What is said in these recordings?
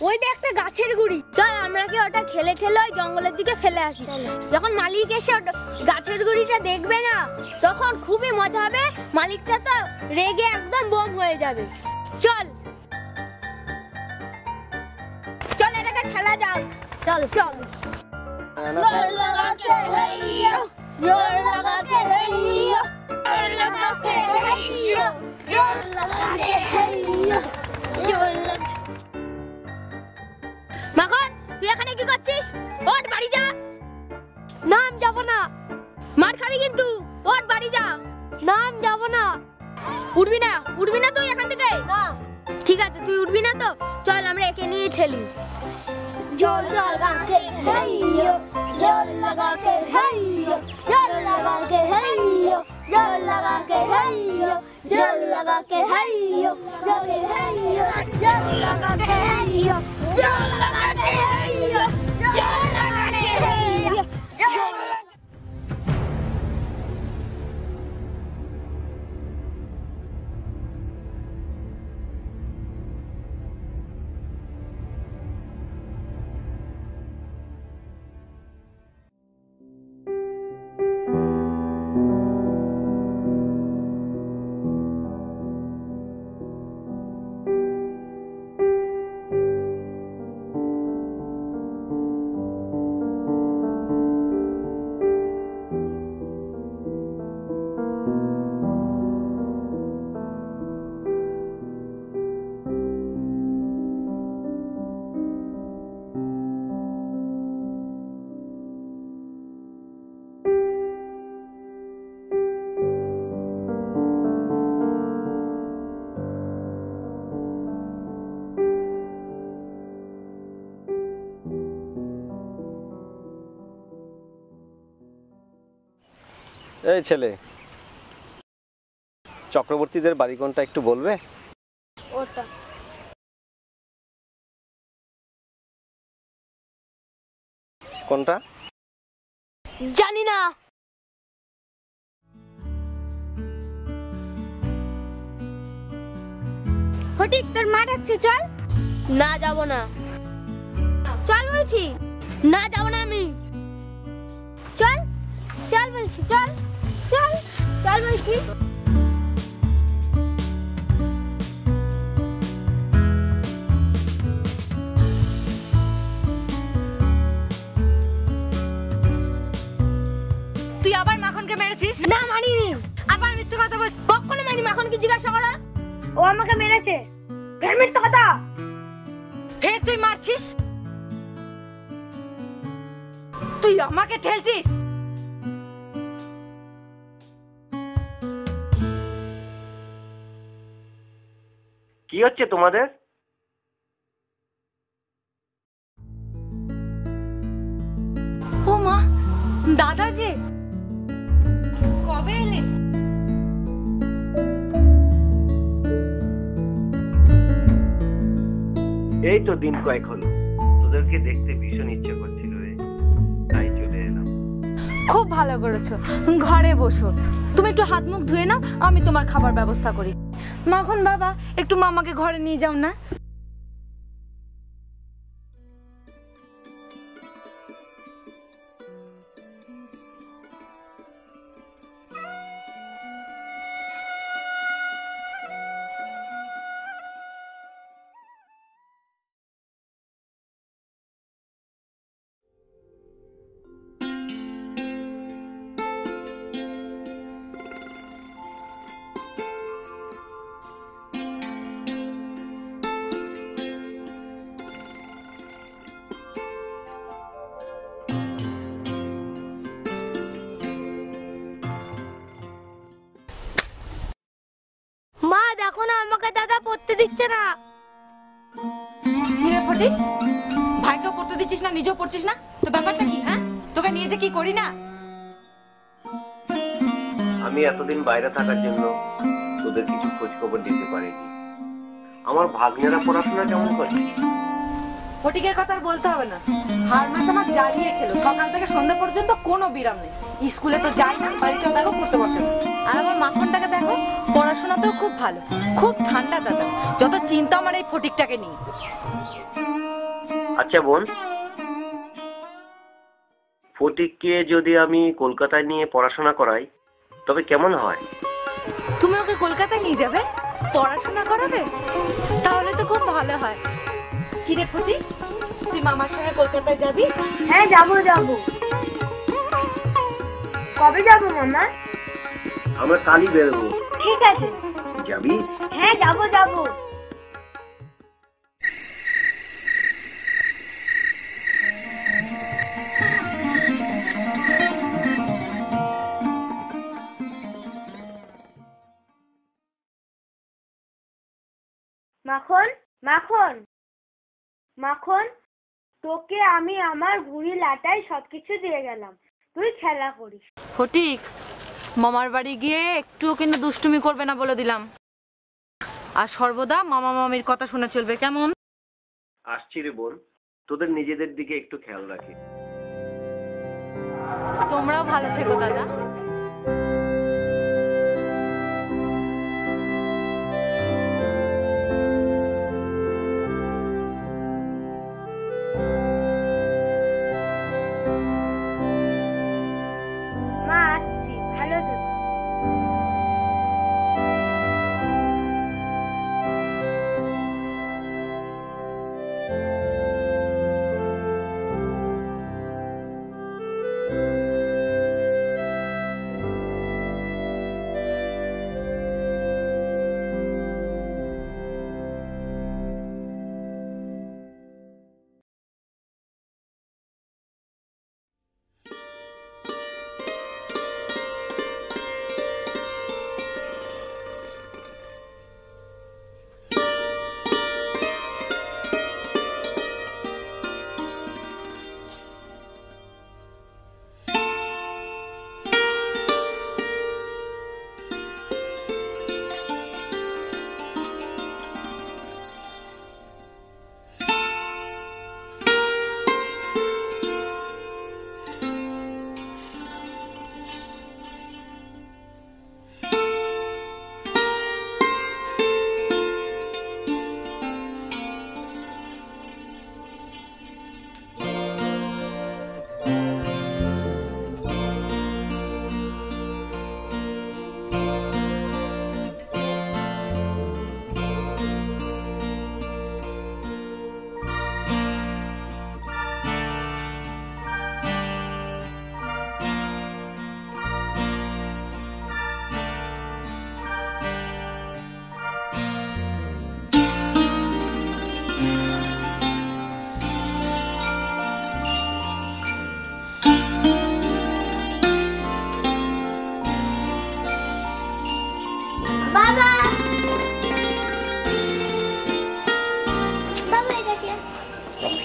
ওই যে একটা গাছের গুড়ি, চল আমরা কি ওটা ঠেলে ঠেলে ওই জঙ্গলের দিকে ফেলে আসি। যখন মালিক এসে গাছের গুড়িটা দেখবে না, তখন খুবই মজা হবে। মালিকটা তো রেগে একদম বোম হয়ে যাবে। চল চল এটাকে ঠেলা যাক। চল চল जोर लगा के हैयो, जोर लगा के हैयो, जोर लगा के हैयो, जोर लगा के हैयो, जोर लगा। মাখন তুই এখানে কি করছিস? ওঠ বাড়ি যা। না আমি যাব না। মার খাবি কিন্তু। ওঠ বাড়ি যা। না আমি যাব না। উঠবি না? উঠবি না তুই এখান থেকে? না। ঠিক আছে তুই উঠবি না তো চল আমরা একে নিয়ে ঠেলি। जोर लगा के हैयो, जोर लगा के हैयो, जोर लगा के हैयो, जोर लगा के हैयो, जोर लगा के हैयो, जोर लगा के हैयो, जोर लगा के हैयो, जोर लगा के हैयो। এই ছেলে, চক্রবর্তীদের বাড়ি কোনটা একটু বলবে? ওটা কোনটা জানি না। ফটিক তোর মা ডাকছে, চল। না যাব না। চল বলছি। না যাব না আমি। চল চল বলছি, চল চল চল বলছি। তুই আবার মাখনকে মেরেছিস? না মানিনি। আবার মিথ্যে কথা বল। কখনো মানি। মাখনকে জিজ্ঞাসা করো। ও আমাকে মেরেছে। ফের মিথ্যে কথা। ফের তুই মারছিস? তুই আমাকে ঠেলছিস? কি হচ্ছে তোমাদের? ও মা, দাদা যে কবে এলেন? এই তো দিন কয়েক হলো। তোদেরকে দেখতে ভীষণ ইচ্ছে করছিল রে, তাই চলে এলাম। খুব ভালো করেছো। ঘরে বসো, তুমি একটু হাত মুখ ধুয়ে নাও, আমি তোমার খাবার ব্যবস্থা করি। মাখন বাবা, একটু মামাকে ঘরে নিয়ে যাও না। মা দেখো না, আমাকে দাদা পড়তে দিচ্ছে না। ফটিক, ভাইকেও পড়তে দিচ্ছিস না, নিজেও পড়ছিস না, তো ব্যাপারটা কি? হ্যাঁ, তোকে নিয়ে যে কি করি না। আমি এতদিন বাইরে থাকার জন্য তোদের কিছু খোঁজ খবর দিতে পারিনি। আমার ভাগ্নেরা পড়াশোনা কেমন করছে? ফটিকের কথা আর বলতে হবে না। হার মাস আমার জ্বালিয়ে খেলো, সকাল থেকে সন্ধ্যা পর্যন্ত কোনো বিরাম নেই। স্কুলে তো যাই না, বাড়িতেও দেখো পড়তে বসে না। আর আমার মাখনটাকে দেখো, পড়াশোনাতেও খুব ভালো, খুব ঠান্ডা দাদা। যত চিন্তা আমার এই ফটিকটাকে নিয়ে। আচ্ছা বোন, ফটিককে যদি আমি কলকাতায় নিয়ে পড়াশোনা করাই তবে কেমন হয়? তুমি ওকে কলকাতায় নিয়ে যাবে, পড়াশোনা করাবে? তাহলে তো খুব ভালো হয়। কি রে ফটিক, তুই মামার সঙ্গে কলকাতায় যাবি? হ্যাঁ যাবো যাবো। কবে যাবো মামা? আমরা কালই বেরোবো। ঠিক আছে। যাবি? হ্যাঁ যাবো যাবো। মাখন মাখন মাখন, তোকে আমি আমার ঘুড়ি লাটাই সবকিছু দিয়ে গেলাম, তুই খেলা করিস। ফটিক, মামার বাড়ি গিয়ে একটুও কিন্তু দুষ্টুমি করবে না বলে দিলাম। আর সর্বদা মামা মামির কথা শুনে চলবে, কেমন? আসছি রে বোন, তোদের নিজেদের দিকে একটু খেয়াল রাখি। তোমরাও ভালো থেকো দাদা। মা আসছি, ভালো থেকো।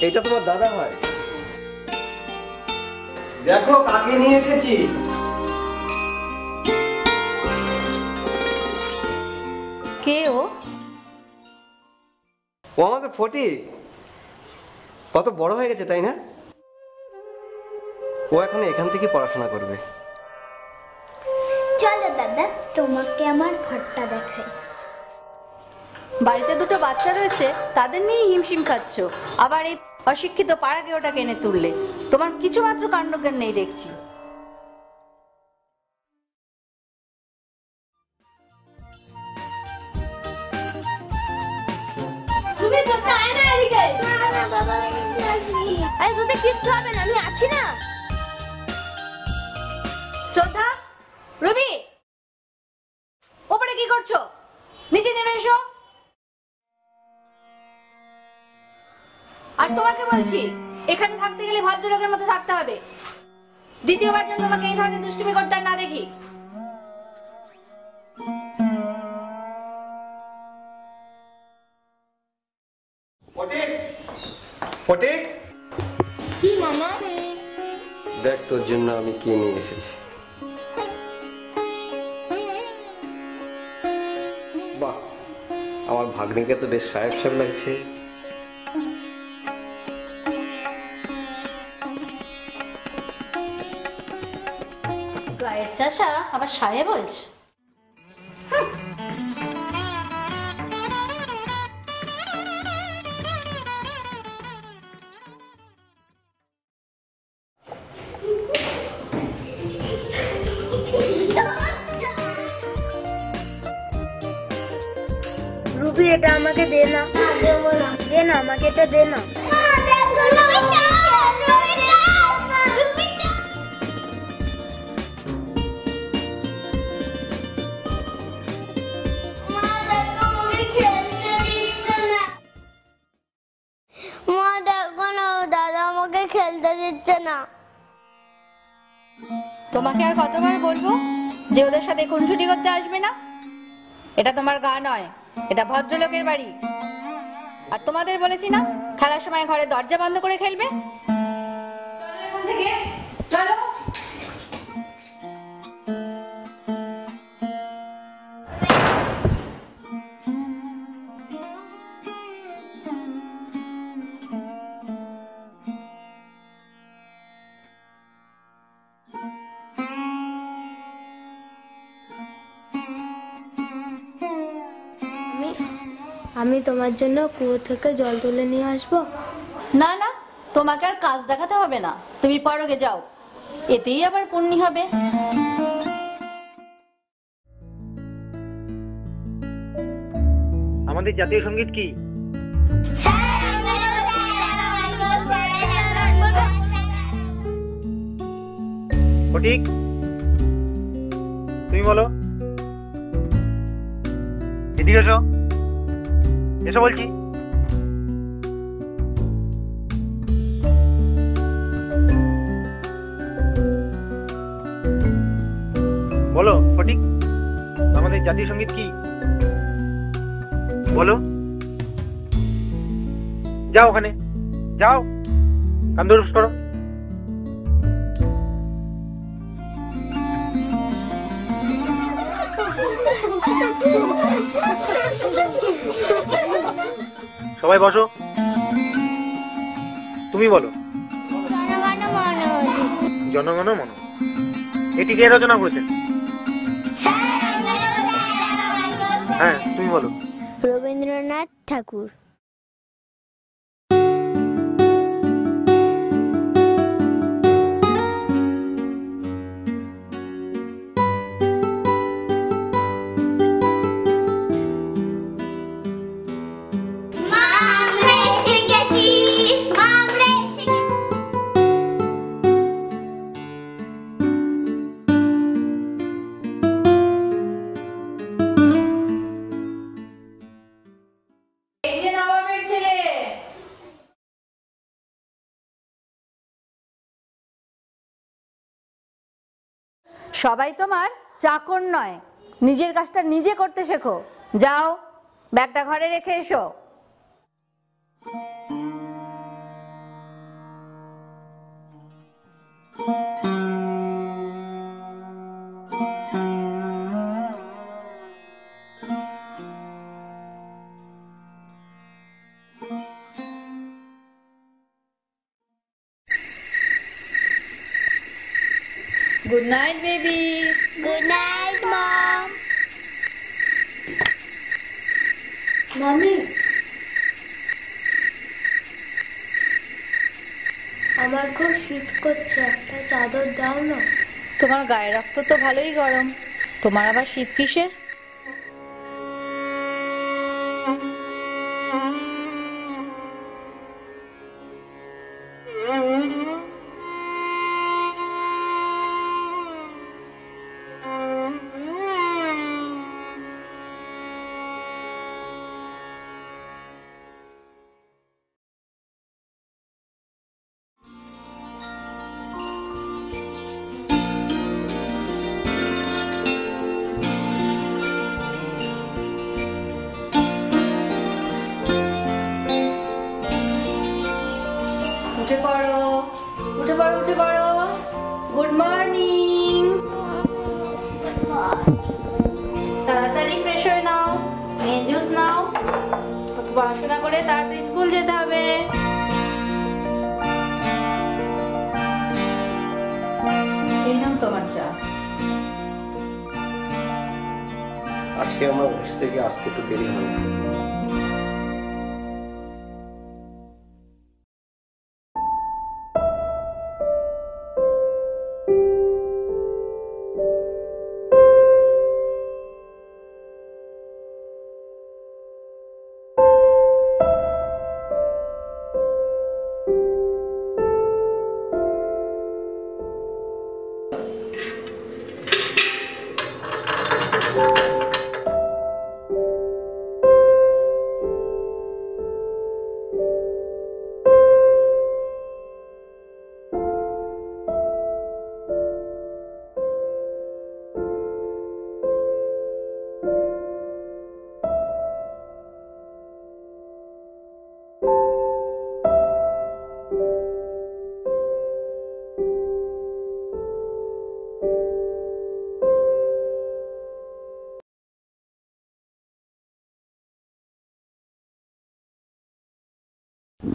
এটা তোমার দাদা হয়। দেখো কাকে নিয়ে এসেছি। কে ও? ও আমাদের ফটিক। কত বড় হয়ে গেছে তাই না? ও এখন এখান থেকে পড়াশোনা করবে। চলো দাদা, তোমাকে আমার ঘরটা দেখাই। বাড়িতে দুটো বাচ্চা রয়েছে, তাদের নিয়ে হিমশিম খাচ্ছ, আবার এই অশিক্ষিত পাড়াকে ওটাকে এনে তুললে। তোমার কিছু মাত্র কাণ্ডজ্ঞান নেই দেখছি। আরে তোদের কিচ্ছু হবে না, আমি আছি না। শ্রদ্ধা, রবি, ওপরে কি করছো? নিচে নেমে এসো। আর তোমাকে বলছি, এখানে থাকতে গেলে ভদ্রলোকের মতো থাকতে হবে। দ্বিতীয়বার যেন তোমাকে এই ধরনের দুষ্টুমি করতে আর না দেখি। ফটিক, ফটিক, কি মামা? দেখ তোর জন্য আমি কি নিয়ে এসেছি। বাহ, আমার ভাগ্নিকে তো বেশ সাহেব সাহেব লাগছে। গায়ের চাষা আবার সাহেব হয়েছে। এটা আমাকে দে না। দেবো না। দে না, আমাকে এটা দে না। মা দেখো না, দাদা আমাকে খেলতে দিচ্ছে না। তোমাকে আর কতবার বলবো যে ওদের সাথে খুনসুটি করতে আসবে না? এটা তোমার গা নয়, এটা ভদ্রলোকের বাড়ি। আর তোমাদের বলেছি না খেলার সময় ঘরে দরজা বন্ধ করে খেলবে। চলো এখান থেকে, চলো। আমি তোমার জন্য কুয়ো থেকে জল তুলে নিয়ে আসবো। না না, তোমাকে আর কাজ দেখাতে হবে না, তুমি পরগে যাও, এতেই আবার পুণ্যি হবে। আমাদের জাতীয় সঙ্গীত কি? সঠিক, তুমি বলো। এদিকে এসো, এসো বলছি। বলো সঠিক, আমাদের জাতীয় সঙ্গীত কি? বলো। যাও ওখানে, যাও, কান ধরে করো। সবাই বসো, তুমি বলো। জনগণ মন, এটি কে রচনা করেছেন? হ্যাঁ, তুমি বলো। রবীন্দ্রনাথ ঠাকুর। সবাই তোমার চাকর নয়, নিজের কাজটা নিজে করতে শেখো। যাও, ব্যাগটা ঘরে রেখে এসো। Good night baby. Good night mom. মামি, আমার খুব শীত করছে, একটা চাদর দাও না। তোমার গায়ে রক্ত তো ভালোই গরম, তোমার আবার শীত কিসের? উঠে পড়ো, উঠে পড়ো, উঠে পড়ো। Good morning. তাড়াতাড়ি ফ্রেশ হয়ে নাও, নিয়ে জুস নাও, পড়াশোনা করে তাড়াতাড়ি স্কুল যেতে হবে। এই নাও তোমার চা। আজকে আমার অফিস থেকে আসতে একটু দেরি হলো।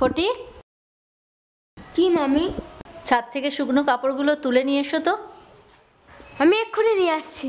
ফটিক, কি মামি? ছাদ থেকে শুকনো কাপড়গুলো তুলে নিয়ে এসো তো। আমি এক্ষুনি নিয়ে আসছি।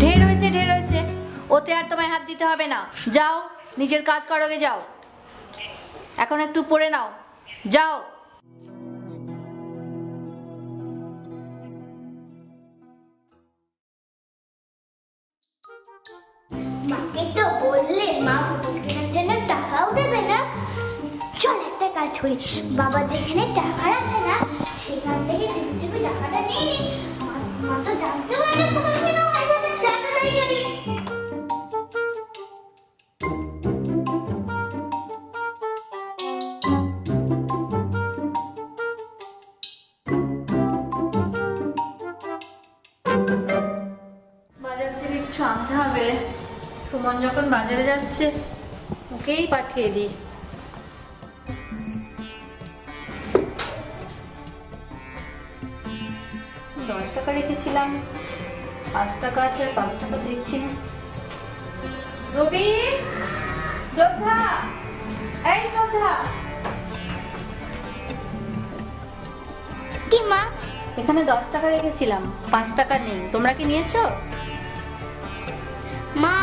ঢের হয়েছে, ওতে আর তোমায় হাত দিতে হবে না। যাও, নিজের কাজ করো গে, যাও। এখন একটু পড়ে নাও, যাও। মাকে তো বললে মা পুতুল কেনার জন্য টাকাও দেবে না। চল একটা কাজ করি, বাবা যেখানে টাকা রাখে না সেখান থেকে চুপি চুপি টাকাটা নিয়ে নিই। মা তো জানতে পারলে পুতুল কেনা হয়ে যাবে। চল তো তাই করি। বাজার থেকে কিছু আনতে হবে। সুমন যখন বাজারে যাচ্ছে ওকেই পাঠিয়ে দিই। $10 রেখেছিলাম, 5 টাকা আছে, 5 টাকা দেখছি না। রবি, শ্রদ্ধা, এই শ্রদ্ধা, কি মা? এখানে 10 টাকা রেখেছিলাম, 5 টাকা নেই। তোমরা কি নিয়েছো? মা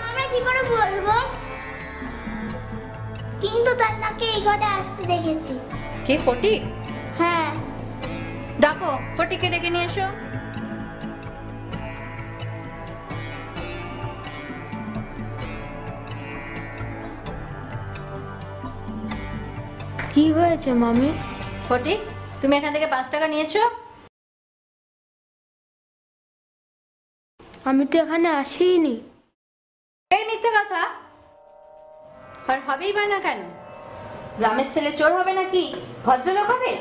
আমরা কি করে বলবো? কিন্তু তার নাকি এই ঘরে আসতে দেখেছি। কে, ফটিক? হ্যাঁ। ডাকো, ফটিককে ডেকে নিয়ে এসো। কি হয়েছে মামি? ফটিক, তুমি এখান থেকে 5 টাকা নিয়েছো? আমি তো এখানে আসিনি। এই মিথ্যে কথা। আর হবেই বা না কেন? গ্রামের ছেলে চোর হবে নাকি ভদ্রলোক হবে?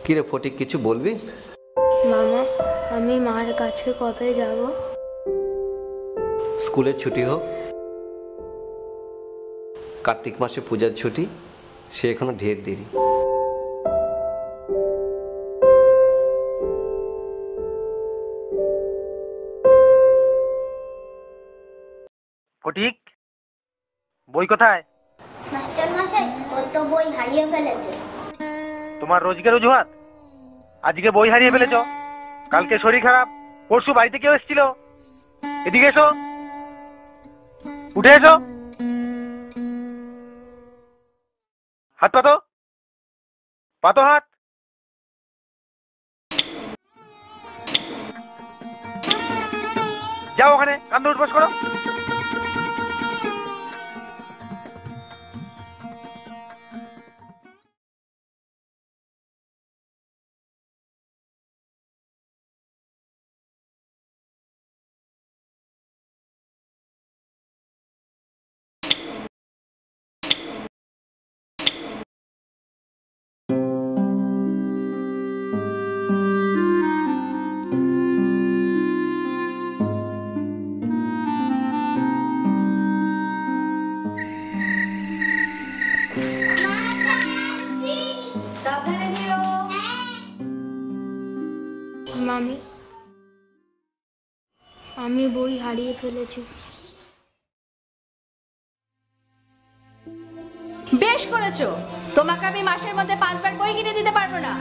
কিরে ফটিক, কিছু বলবি? মামা, আমি মার কাছে কবে যাব? স্কুলের ছুটি হোক, কার্তিক মাসে পূজার ছুটি, সে এখনো ঢের দেরি। ফটিক, বই কোথায়? মাস্টার মশাই, ও তো বই হারিয়ে ফেলেছে। তোমার রোজগার অজুহাত? আজকে বই হারিয়ে ফেলেছ, কালকে শরীর খারাপ, পরশু বাড়িতে কেউ এসেছিল। এদিকে এসো, উঠে এসো, হাত পাতো, পাতো হাত। যাও ওখানে কান্দে উঠবাস করো। মামি, আমি বই হারিয়ে ফেলেছি। বেশ করেছো, তোমাকে আমি মাসের মধ্যে 5 বার বই কিনে দিতে পারবো না।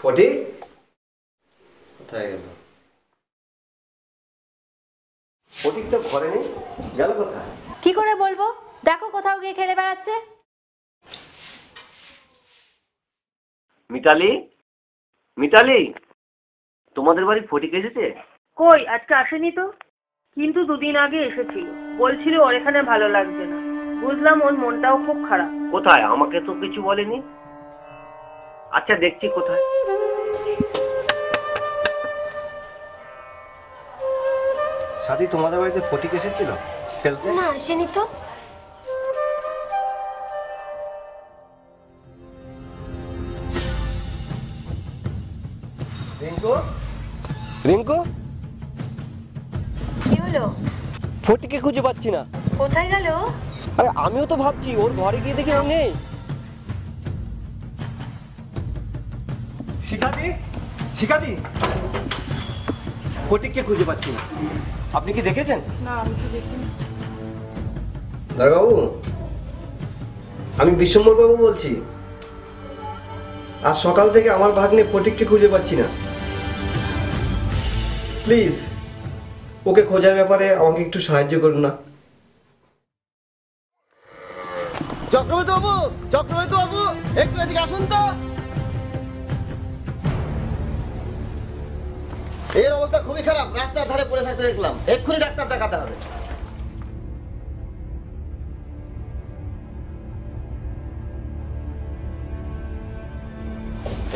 ফটিক কোথায় গেল? ফটিক তো ঘরে নেই, গেল কোথায়? কি করে বলবো, দেখো কোথাও গিয়ে খেলে বেড়াচ্ছে। মিতালি, মিতালি, তোমাদের বাড়ি ফটিক এসেছে? কই, আজকে আসেনি তো। কিন্তু 2 দিন আগে এসেছিল, বলছিল ওর এখানে ভালো লাগছে না। বুঝলাম ওর মনটাও খুব খারাপ। কোথায়? আমাকে তো কিছু বলেনি। আচ্ছা দেখছি কোথায়। সাথী, তোমাদের বাড়িতে ফটিক এসেছিল খেলতে? না, আসেনি তো। রিঙ্কু, রিঙ্কু, কি হলো? ফটিককে খুঁজে পাচ্ছি না। কোথায় গেল? আরে আমিও তো ভাবছি, ওর ঘরে গিয়ে দেখি ও নেই। শিখাদি, শিখাদি, ফটিককে খুঁজে পাচ্ছি না। আপনি কি দেখেছেন? না, আমি তো দেখিনি। দাদাবাবু, আমি বিশ্বম্বর বাবু বলছি। আজ সকাল থেকে আমার ভাগ্নে ফটিককে খুঁজে পাচ্ছি না। প্লিজ ওকে খোঁজার ব্যাপারে আমাকে একটু সাহায্য করুন না। চক্রবর্তী বাবু, চক্রবর্তী বাবু, একটু এদিকে আসুন তো। এর অবস্থা খুবই খারাপ, রাস্তার ধারে পড়ে থাকতে দেখলাম। এক্ষুনি ডাক্তার দেখাতে হবে।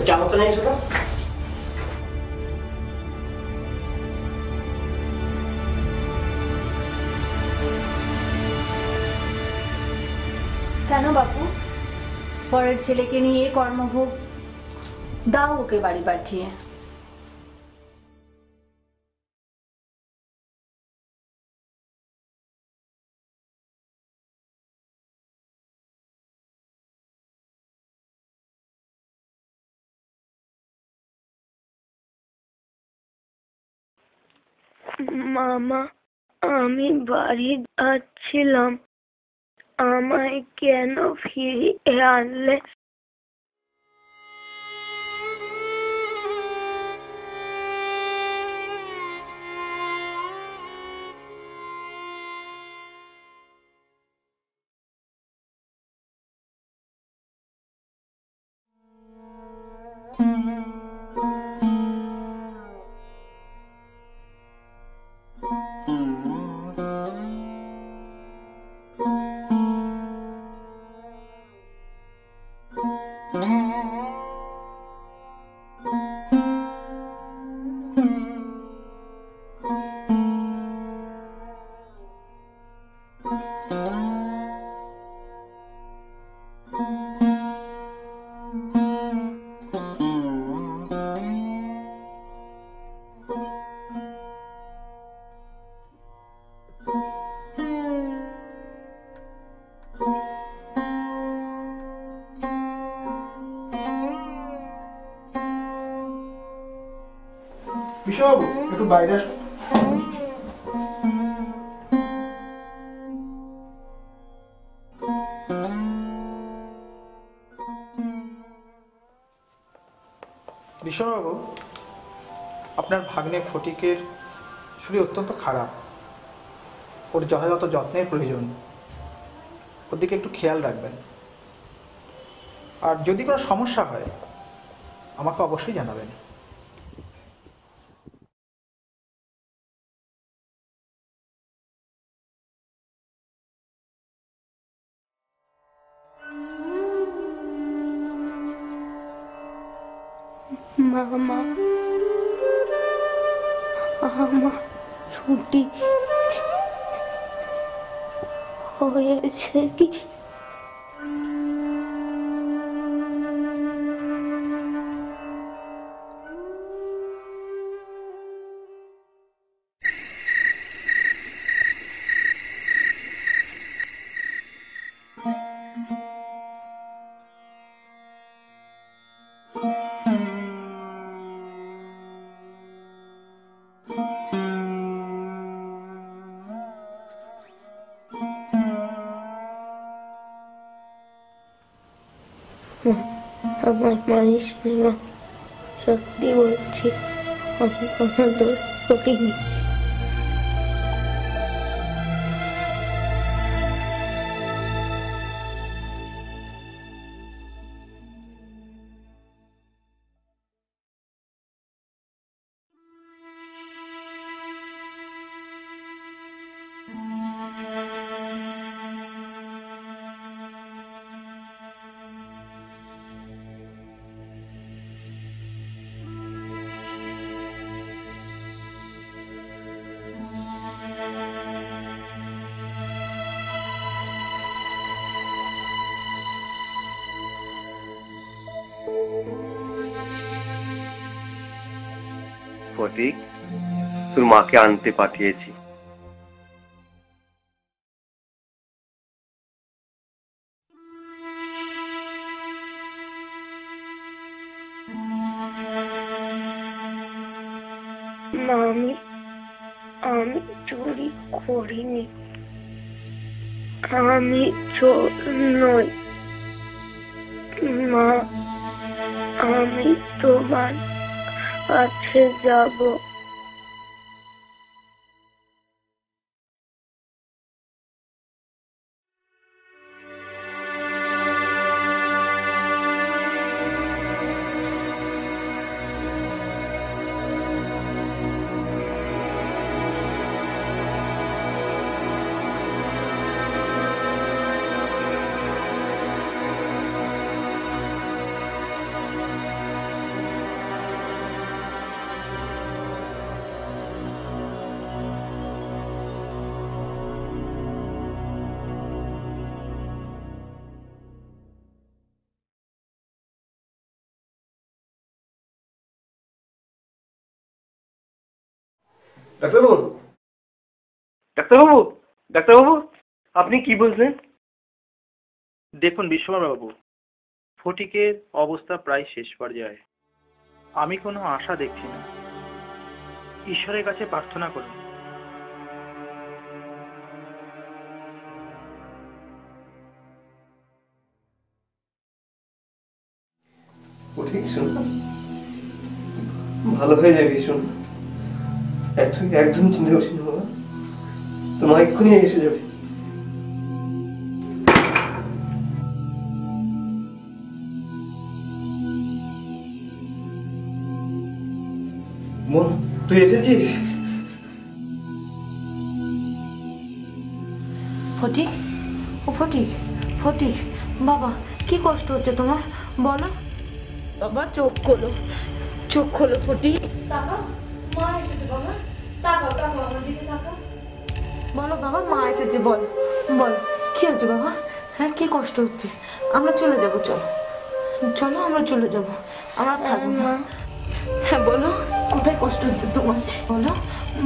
চামচ নিয়ে এসো তো। কেন বাপু, পরের ছেলেকে নিয়ে কর্মভোগ, দাও ওকে বাড়ি পাঠিয়ে। মামা, আমি বাড়ি যাচ্ছিলাম, আমায় কেন ফিরিয়ে আনলে? বিশ্ববাবু একটু বাইরে আসুন। বিশ্ববাবু, আপনার ভাগ্নে ফটিকের শরীর অত্যন্ত খারাপ, ওর যথাযথ যত্নের প্রয়োজন, ওর দিকে একটু খেয়াল রাখবেন। আর যদি কোনো সমস্যা হয় আমাকে অবশ্যই জানাবেন। মামা, আমার ছুটি হয়েছে কি? আমার মায়ের সিনেমা, সত্যি বলছি আমি কোনো দোষ করিনি। ফটিক, তোর মাকে আনতে পাঠিয়েছি। আমি চুরি করিনি, আমি চোর নই মা, আমি তোমার কাছে যাব। ডাক্তারবাবু, ডাক্তারবাবু, ডাক্তারবাবু, আপনি কি বলছেন? দেখুন বিশ্ববাবু, ফটিকের অবস্থা প্রায় শেষ পর্যায়ে। আমি কোনো আশা দেখছি না, ঈশ্বরের কাছে প্রার্থনা করুন। ফটিক শোন, ভালো হয়ে যাবি। শোন, একদম চিন্তা করছি না বাবা, তোমার এক্ষুনি এসে যাবে। মন, তুই এসেছিস? ফটিক, ও ফটিক, ফটিক বাবা, কি কষ্ট হচ্ছে তোমার বলো? বাবা চোখ খোলো, চোখ খোলো ফটিক। তাকাও, মা এসেছে বাবা, তাকাও তাকাও আমার দিকে তাকাও। বলো বাবা, মা এসেছে, বলো বলো কি হচ্ছে বাবা? হ্যাঁ, কি কষ্ট হচ্ছে? আমরা চলে যাব, চলো চলো আমরা চলে যাব, আমরা থাকবো না। হ্যাঁ বলো, কোথায় কষ্ট হচ্ছে তোমার বলো,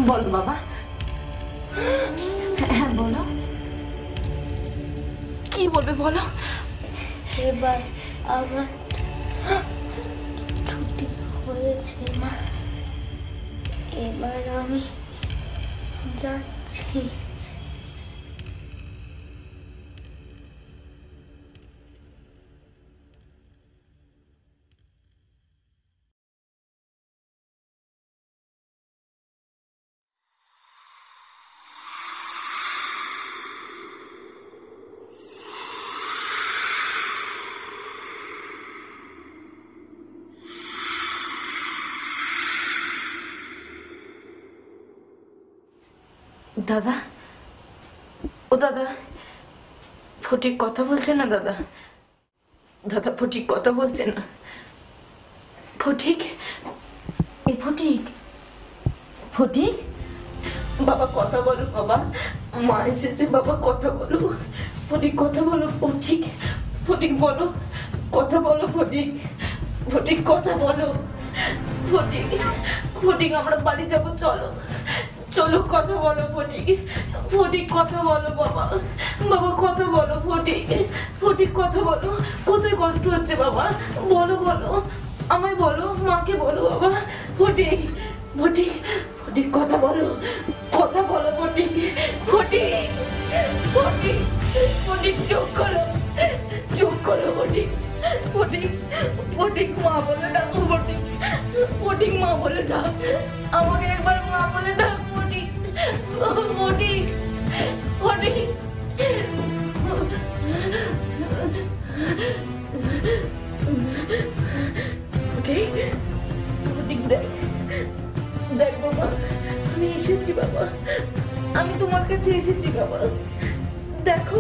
বলো বাবা। হ্যাঁ বলো, কি বলবে বলো। এবার আমার ছুটি হয়েছে মা, এবার আমি যাচ্ছি। দাদা, ও দাদা, ফটিক কথা বলছে না দাদা। দাদা ফটিক কথা বলছে না। ফটিক, এই ফটিক, ফটিক বাবা কথা বলো বাবা, মা এসেছে বাবা কথা বলো। ফটিক কথা বলো, ফটিক, ফটিক বলো, কথা বলো ফটিক, ফটিক কথা বলো, ফটিক, ফটিক আমরা বাড়ি যাবো, চলো চলো কথা বলো ফটিক, ফটিক কথা বলো বাবা, বাবা কথা বলো ফটিক, ফটিক কথা বলো, কোথায় কষ্ট হচ্ছে বাবা বলো, বলো আমায় বলো, মাকে বলো বাবা। ফটিক, ফটিক, ফটিক কথা বলো, কথা বলো ফটিক, ফটিক, ফটিক, ফটিক চোখ খোলো, চোখ খোলো ফটিক, ফটিক, ফটিক মা বলে ডাকো ফটিক, ফটিক মা বলে ডাক, আমাকে একবার মা বলে ডাক ফটিক, ফটিক, ফটিক। ফটিক, ফটিক দেখ, দেখ বাবা আমি এসেছি বাবা, আমি তোমার কাছে এসেছি বাবা, দেখো